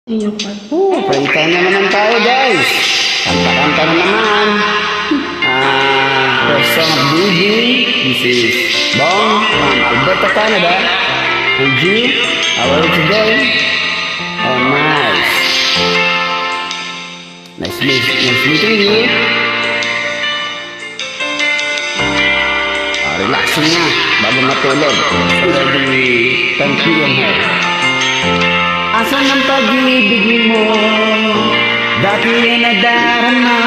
Yung pato. Palitan naman tayo, guys. Kanta-kanta na naman. First song of the evening. This is Bong from Alberta, Canada. And you, how are you today? Oh, nice. Nice meeting you. Relaxing na bago matulog. Already 10 p.m. here. Asan ang pag-ibig mo? Dati nadarama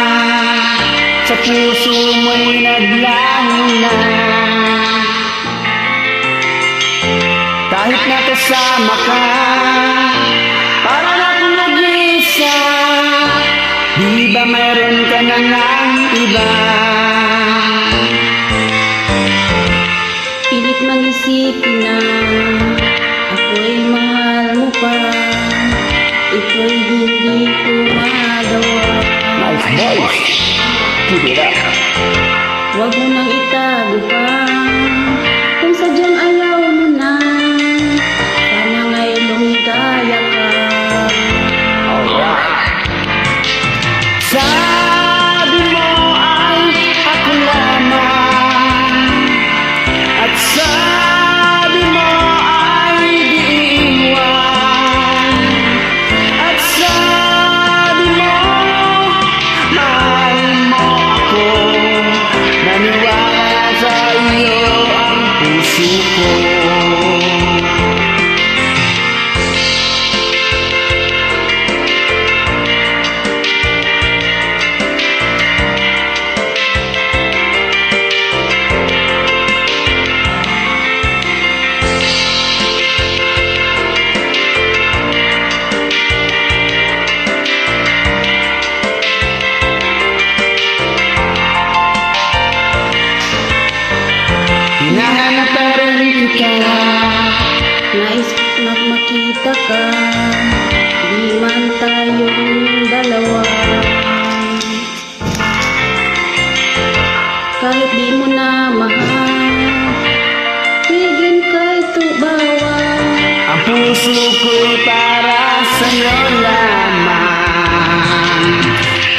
sa puso mo'y naglaho na. Kahit nakasama ka, parang akong nag-iisa. Di ba mayroon ka na ng iba? Pilit mag-isipin na ako'y mahal mo pa. Ito'y hindi ko magawa. Nice voice. Keep it up. Huwag mo nang itago pa. Kung sadyang ayaw mo na, sana ngayon lumigaya ka. Alright. Sabi mo ay ako lamang, at sabi mo ay di iwan, at sabi mo mahal mo ako. Naniwala sa iyo ang puso ko. Hinahanap pa rin kita, Nais na makita ka, di man tayong dalawa. Kahit di mo na mahal, higin kay tubawa. ang puso ko'y para sa'yo lamang.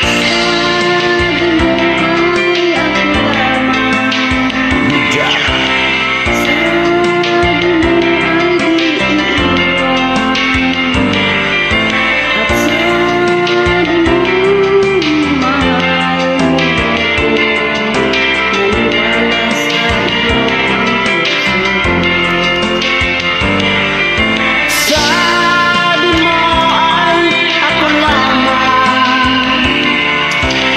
Sabi mo ay ako lamang, Good job. sabi mo ay di iiwan, at sabi mo mahal mo ako. Naniwala sa iyo ang puso ko. Sabi mo ay ako lamang,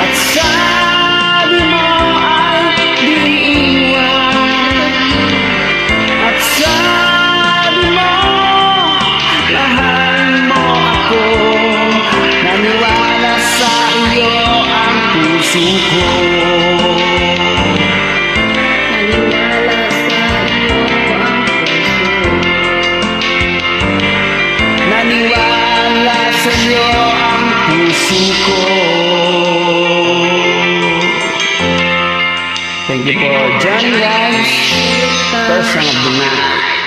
at sabi mo ay di iwan, at sabi mo mahal mo ako. Naniwala sa iyo ang puso ko. Naniwala sa iyo ang puso. Naniwala sa iyo ang puso ko. Thank you for joining, guys. First song of the night.